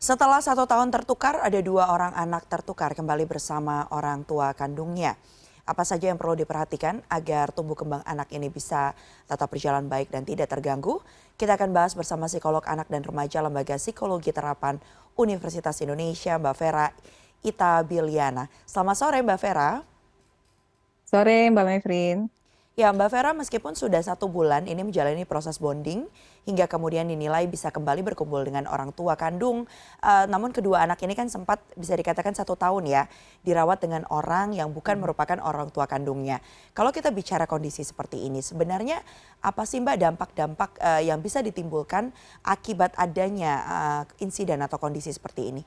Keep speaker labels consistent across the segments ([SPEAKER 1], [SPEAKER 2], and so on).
[SPEAKER 1] Setelah 1 tahun tertukar, ada 2 orang anak tertukar kembali bersama orang tua kandungnya. Apa saja yang perlu diperhatikan agar tumbuh kembang anak ini bisa tetap berjalan baik dan tidak terganggu? Kita akan bahas bersama psikolog anak dan remaja Lembaga Psikologi Terapan Universitas Indonesia, Mbak Vera Itabiliana. Selamat sore Mbak Vera.
[SPEAKER 2] Sore Mbak Mevrin.
[SPEAKER 1] Ya, Mbak Vera, meskipun sudah 1 bulan ini menjalani proses bonding hingga kemudian dinilai bisa kembali berkumpul dengan orang tua kandung, namun kedua anak ini kan sempat bisa dikatakan 1 tahun ya dirawat dengan orang yang bukan merupakan orang tua kandungnya. Kalau kita bicara kondisi seperti ini, sebenarnya apa sih Mbak dampak-dampak yang bisa ditimbulkan akibat adanya insiden atau kondisi seperti ini?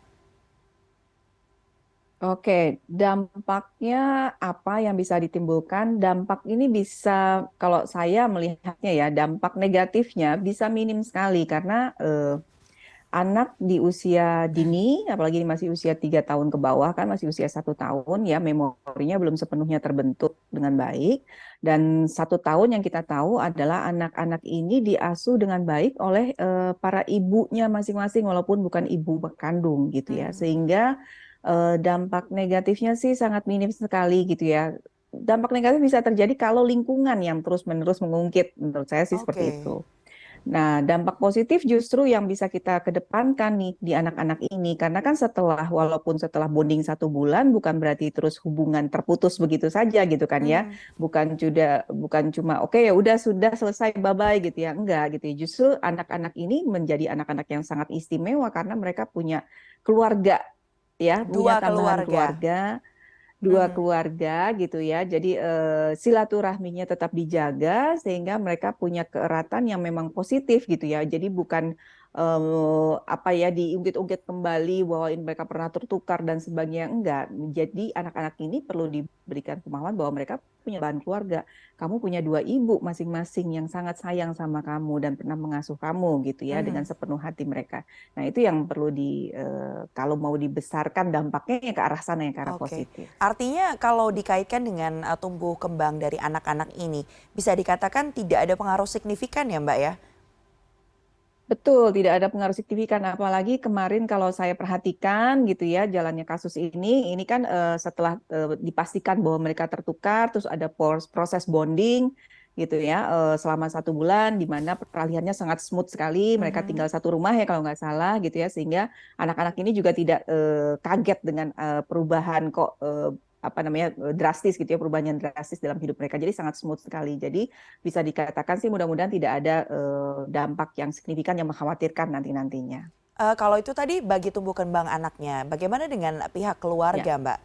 [SPEAKER 2] Oke, dampaknya apa yang bisa ditimbulkan? Dampak ini bisa, kalau saya melihatnya ya, dampak negatifnya bisa minim sekali karena anak di usia dini, apalagi masih usia 3 tahun ke bawah kan masih usia 1 tahun ya, memorinya belum sepenuhnya terbentuk dengan baik. Dan 1 tahun yang kita tahu adalah anak-anak ini diasuh dengan baik oleh para ibunya masing-masing, walaupun bukan ibu kandung gitu ya,
[SPEAKER 1] Hmm,
[SPEAKER 2] sehingga dampak negatifnya sih sangat minim sekali gitu ya. Dampak negatif bisa terjadi kalau lingkungan yang terus-menerus mengungkit, menurut saya sih seperti
[SPEAKER 1] oke.
[SPEAKER 2] itu. Nah, dampak positif justru yang bisa kita kedepankan nih di anak-anak ini, karena kan walaupun setelah bonding 1 bulan, bukan berarti terus hubungan terputus begitu saja gitu kan ya,
[SPEAKER 1] Hmm,
[SPEAKER 2] bukan cuma oke ya udah sudah selesai bye-bye gitu ya, enggak gitu ya. Justru anak-anak ini menjadi anak-anak yang sangat istimewa karena mereka punya keluarga ya, punya
[SPEAKER 1] dua
[SPEAKER 2] tambahan
[SPEAKER 1] keluarga.
[SPEAKER 2] keluarga, dua
[SPEAKER 1] Hmm.
[SPEAKER 2] keluarga gitu ya. Jadi silaturahminya tetap dijaga sehingga mereka punya keeratan yang memang positif gitu ya. Jadi bukan apa ya diungkit-ungkit kembali bahwa ini mereka pernah tertukar dan sebagainya, enggak. Jadi anak-anak ini perlu diberikan pemahaman bahwa mereka punya bahan keluarga. Kamu punya 2 ibu masing-masing yang sangat sayang sama kamu dan pernah mengasuh kamu gitu ya dengan
[SPEAKER 1] Mhm.
[SPEAKER 2] sepenuh hati mereka. Nah, itu yang perlu kalau mau dibesarkan dampaknya ya ke arah sana, yang ke arah
[SPEAKER 1] Oke,
[SPEAKER 2] positif.
[SPEAKER 1] artinya kalau dikaitkan dengan tumbuh kembang dari anak-anak ini, bisa dikatakan tidak ada pengaruh signifikan ya Mbak ya?
[SPEAKER 2] Betul, tidak ada pengaruh signifikan. Apalagi kemarin kalau saya perhatikan gitu ya, jalannya kasus ini kan setelah dipastikan bahwa mereka tertukar, terus ada proses bonding gitu ya, selama 1 bulan, di mana peralihannya sangat smooth sekali. Mereka
[SPEAKER 1] Mhm.
[SPEAKER 2] tinggal satu rumah ya kalau nggak salah gitu ya, sehingga anak-anak ini juga tidak kaget dengan perubahan kok apa namanya drastis gitu ya, perubahan yang drastis dalam hidup mereka. Jadi sangat smooth sekali. Jadi bisa dikatakan sih mudah-mudahan tidak ada dampak yang signifikan yang mengkhawatirkan nanti-nantinya.
[SPEAKER 1] Kalau itu tadi bagi tumbuh kembang anaknya, bagaimana dengan pihak keluarga
[SPEAKER 2] Ya,
[SPEAKER 1] Mbak?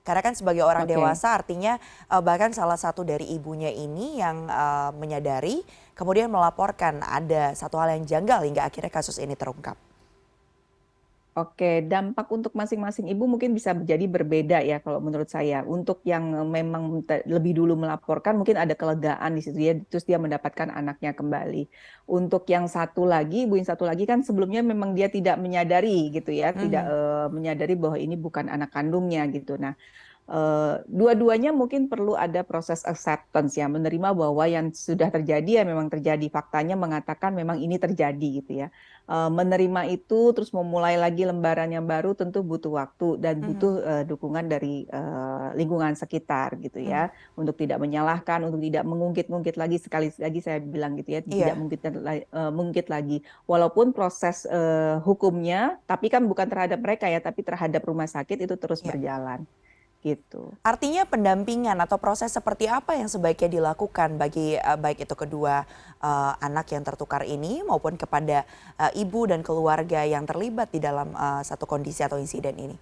[SPEAKER 1] Karena kan sebagai orang
[SPEAKER 2] oke.
[SPEAKER 1] dewasa artinya bahkan salah satu dari ibunya ini yang menyadari kemudian melaporkan ada satu hal yang janggal hingga akhirnya kasus ini terungkap.
[SPEAKER 2] Oke, dampak untuk masing-masing ibu mungkin bisa jadi berbeda ya kalau menurut saya. Untuk yang memang lebih dulu melaporkan mungkin ada kelegaan di situ ya, terus dia mendapatkan anaknya kembali. Untuk yang satu lagi, ibu yang satu lagi kan sebelumnya memang dia tidak menyadari gitu ya, tidak
[SPEAKER 1] Mhm.
[SPEAKER 2] menyadari bahwa ini bukan anak kandungnya gitu. Nah, dua-duanya mungkin perlu ada proses acceptance ya, menerima bahwa yang sudah terjadi ya memang terjadi, faktanya mengatakan memang ini terjadi gitu ya. Menerima itu terus memulai lagi lembaran yang baru tentu butuh waktu dan butuh
[SPEAKER 1] Mhm.
[SPEAKER 2] dukungan dari lingkungan sekitar gitu
[SPEAKER 1] Mhm.
[SPEAKER 2] ya, untuk tidak menyalahkan, untuk tidak mengungkit-ungkit lagi, sekali lagi saya bilang gitu ya, tidak
[SPEAKER 1] Iya.
[SPEAKER 2] mengungkit lagi, walaupun proses hukumnya tapi kan bukan terhadap mereka ya, tapi terhadap rumah sakit itu terus
[SPEAKER 1] Iya.
[SPEAKER 2] berjalan gitu.
[SPEAKER 1] Artinya pendampingan atau proses seperti apa yang sebaiknya dilakukan bagi baik itu kedua anak yang tertukar ini maupun kepada ibu dan keluarga yang terlibat di dalam satu kondisi atau insiden ini?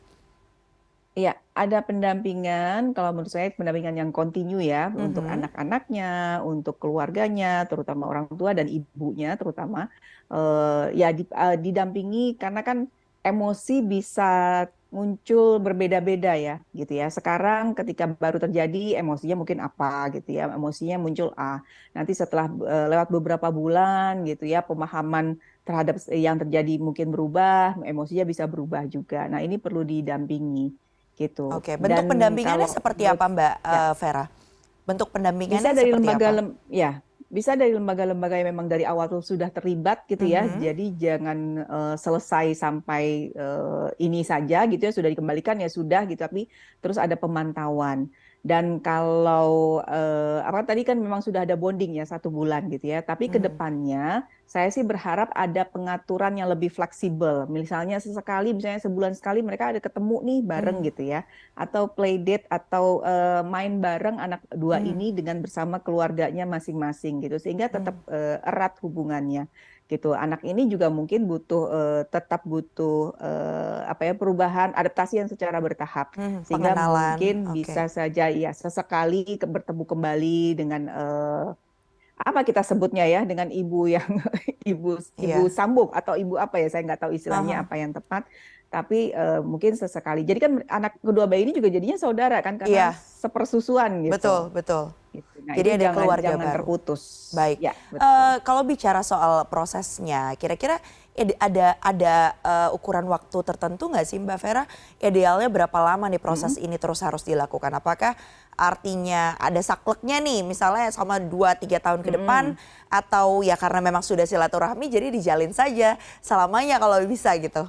[SPEAKER 2] Iya, ada pendampingan, kalau menurut saya pendampingan yang kontinu ya, untuk
[SPEAKER 1] Mhm.
[SPEAKER 2] anak-anaknya, untuk keluarganya, terutama orang tua dan ibunya terutama, ya didampingi karena kan emosi bisa muncul berbeda-beda ya, gitu ya. Sekarang ketika baru terjadi emosinya mungkin apa gitu ya, emosinya muncul A. Nanti setelah lewat beberapa bulan gitu ya, pemahaman terhadap yang terjadi mungkin berubah, emosinya bisa berubah juga. Nah, ini perlu didampingi gitu.
[SPEAKER 1] Oke,
[SPEAKER 2] Dan
[SPEAKER 1] bentuk pendampingannya
[SPEAKER 2] kalau
[SPEAKER 1] seperti
[SPEAKER 2] menurut
[SPEAKER 1] apa Mbak
[SPEAKER 2] ya
[SPEAKER 1] Vera? Bentuk
[SPEAKER 2] bisa
[SPEAKER 1] pendampingannya
[SPEAKER 2] dari
[SPEAKER 1] seperti
[SPEAKER 2] lembaga
[SPEAKER 1] apa?
[SPEAKER 2] ya bisa dari lembaga-lembaga yang memang dari awal tuh sudah terlibat gitu ya.
[SPEAKER 1] Mhm.
[SPEAKER 2] Jadi jangan selesai sampai ini saja gitu ya, sudah dikembalikan ya sudah gitu, tapi terus ada pemantauan. Dan kalau apa tadi kan memang sudah ada bonding ya 1 bulan gitu ya. Tapi ke
[SPEAKER 1] Mhm.
[SPEAKER 2] depannya saya sih berharap ada pengaturan yang lebih fleksibel. Misalnya sesekali, misalnya sebulan sekali mereka ada ketemu nih bareng
[SPEAKER 1] Mhm.
[SPEAKER 2] gitu ya, atau play date atau main bareng anak dua
[SPEAKER 1] Mhm.
[SPEAKER 2] ini dengan bersama keluarganya masing-masing gitu, sehingga tetap
[SPEAKER 1] Mhm.
[SPEAKER 2] erat hubungannya gitu. Anak ini juga mungkin butuh tetap butuh apa ya, perubahan adaptasi yang secara bertahap,
[SPEAKER 1] Mhm.
[SPEAKER 2] sehingga
[SPEAKER 1] Pengenalan,
[SPEAKER 2] mungkin
[SPEAKER 1] oke.
[SPEAKER 2] bisa saja ya sesekali bertemu kembali dengan apa kita sebutnya ya, dengan ibu yang ibu
[SPEAKER 1] Iya.
[SPEAKER 2] sambung atau ibu apa ya, saya nggak tahu istilahnya
[SPEAKER 1] Aha.
[SPEAKER 2] apa yang tepat, tapi mungkin sesekali. Jadi kan anak kedua bayi ini juga jadinya saudara kan, karena
[SPEAKER 1] Iya,
[SPEAKER 2] sepersusuan gitu.
[SPEAKER 1] betul, betul.
[SPEAKER 2] Gitu. Nah itu
[SPEAKER 1] Jadi ada
[SPEAKER 2] jangan
[SPEAKER 1] keluarga
[SPEAKER 2] jangan
[SPEAKER 1] baru.
[SPEAKER 2] terputus.
[SPEAKER 1] Baik.
[SPEAKER 2] Ya betul.
[SPEAKER 1] Kalau bicara soal prosesnya, kira-kira ada ukuran waktu tertentu nggak sih Mbak Vera? Idealnya berapa lama nih proses
[SPEAKER 2] Mm-mm.
[SPEAKER 1] ini terus harus dilakukan? Apakah artinya ada sakleknya nih, misalnya selama 2-3 tahun ke depan,
[SPEAKER 2] Mm-mm.
[SPEAKER 1] atau ya karena memang sudah silaturahmi jadi dijalin saja selamanya kalau bisa gitu?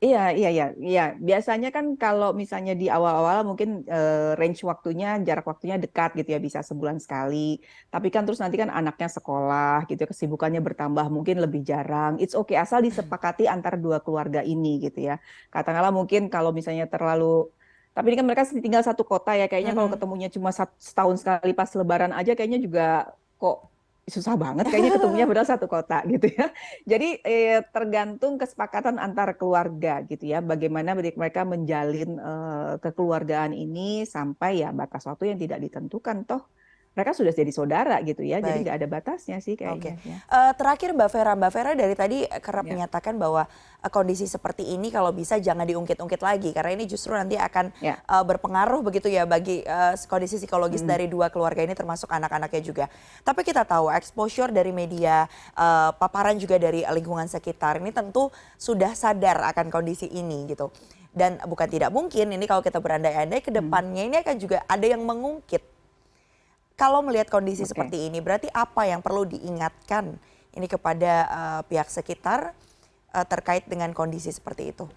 [SPEAKER 2] Iya, iya, iya, iya. Biasanya kan kalau misalnya di awal-awal mungkin range waktunya, jarak waktunya dekat gitu ya, bisa sebulan sekali. Tapi kan terus nanti kan anaknya sekolah gitu ya, kesibukannya bertambah, mungkin lebih jarang. It's okay, asal disepakati antara dua keluarga ini gitu ya. Katakanlah mungkin kalau misalnya terlalu, tapi ini kan mereka tinggal satu kota ya, kayaknya kalau
[SPEAKER 1] Mhm.
[SPEAKER 2] ketemunya cuma setahun sekali pas Lebaran aja, kayaknya juga kok susah banget kayaknya ketemunya padahal satu kota gitu ya. Jadi tergantung kesepakatan antar keluarga gitu ya, bagaimana mereka menjalin kekeluargaan ini sampai ya batas waktu yang tidak ditentukan, toh mereka sudah jadi saudara gitu ya, jadi
[SPEAKER 1] Baik.
[SPEAKER 2] nggak ada batasnya sih
[SPEAKER 1] Oke,
[SPEAKER 2] kayaknya ya.
[SPEAKER 1] terakhir Mbak Vera dari tadi kerap
[SPEAKER 2] Ya,
[SPEAKER 1] menyatakan bahwa, kondisi seperti ini kalau bisa jangan diungkit-ungkit lagi karena ini justru nanti akan,
[SPEAKER 2] ya.
[SPEAKER 1] berpengaruh begitu ya bagi, kondisi psikologis
[SPEAKER 2] Mm,
[SPEAKER 1] dari 2 keluarga ini termasuk anak-anaknya juga. Tapi kita tahu exposure dari media, paparan juga dari lingkungan sekitar ini tentu sudah sadar akan kondisi ini gitu. Dan bukan tidak mungkin ini kalau kita berandai-andai ke
[SPEAKER 2] mm.
[SPEAKER 1] depannya ini akan juga ada yang mengungkit. Kalau melihat kondisi
[SPEAKER 2] Oke.
[SPEAKER 1] seperti ini, berarti apa yang perlu diingatkan ini kepada pihak sekitar terkait dengan kondisi seperti itu?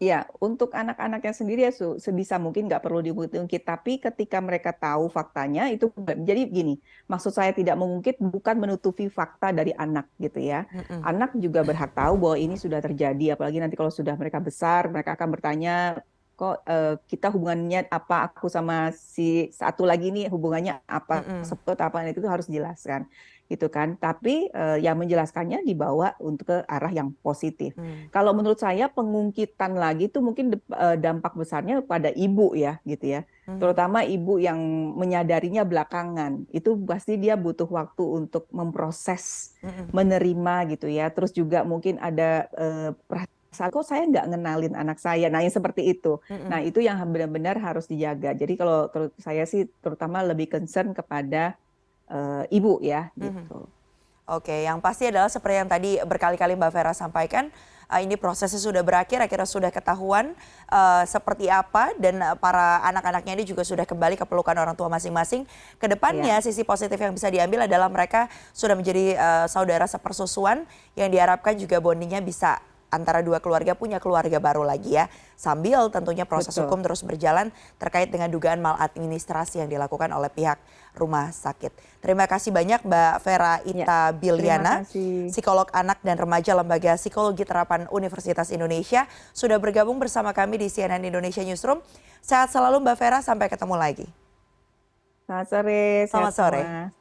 [SPEAKER 2] Ya, untuk anak-anaknya sendiri ya sebisa mungkin nggak perlu diungkit-ungkit. Tapi ketika mereka tahu faktanya itu jadi gini, maksud saya tidak mengungkit bukan menutupi fakta dari anak gitu ya.
[SPEAKER 1] Mhm.
[SPEAKER 2] Anak juga berhak tahu bahwa ini sudah terjadi. Apalagi nanti kalau sudah mereka besar, mereka akan bertanya, kok kita hubungannya apa? Aku sama si satu lagi nih hubungannya apa?
[SPEAKER 1] Mhm.
[SPEAKER 2] Seperti apa? Itu harus dijelaskan gitu kan. Tapi yang menjelaskannya dibawa untuk ke arah yang positif.
[SPEAKER 1] Mmm.
[SPEAKER 2] Kalau menurut saya pengungkitan lagi itu mungkin dampak besarnya pada ibu ya gitu ya.
[SPEAKER 1] Mhm.
[SPEAKER 2] Terutama ibu yang menyadarinya belakangan. Itu pasti dia butuh waktu untuk memproses,
[SPEAKER 1] Mhm.
[SPEAKER 2] menerima gitu ya. Terus juga mungkin ada perasaan kok saya nggak ngenalin anak saya. Nah, yang seperti itu. Nah,
[SPEAKER 1] Mhm.
[SPEAKER 2] itu yang benar-benar harus dijaga. Jadi kalau saya sih terutama lebih concern kepada ibu ya
[SPEAKER 1] Mhm.
[SPEAKER 2] gitu.
[SPEAKER 1] Oke, yang pasti adalah seperti yang tadi berkali-kali Mbak Vera sampaikan, ini prosesnya sudah berakhir, akhirnya sudah ketahuan seperti apa dan para anak-anaknya ini juga sudah kembali ke pelukan orang tua masing-masing.
[SPEAKER 2] Ya.
[SPEAKER 1] Kedepannya sisi positif yang bisa diambil adalah mereka sudah menjadi saudara sepersusuan yang diharapkan juga bondingnya bisa antara 2 keluarga punya keluarga baru lagi ya. Sambil tentunya proses hukum
[SPEAKER 2] Betul.
[SPEAKER 1] terus berjalan terkait dengan dugaan maladministrasi yang dilakukan oleh pihak rumah sakit. Terima kasih banyak Mbak Vera
[SPEAKER 2] Ya.
[SPEAKER 1] Ita
[SPEAKER 2] Terima
[SPEAKER 1] Bilyana,
[SPEAKER 2] kasih.
[SPEAKER 1] psikolog anak dan remaja Lembaga Psikologi Terapan Universitas Indonesia, sudah bergabung bersama kami di CNN Indonesia Newsroom. Sehat selalu Mbak Vera, sampai ketemu lagi.
[SPEAKER 2] Selamat sore, sehat
[SPEAKER 1] Selamat sore.
[SPEAKER 2] semua.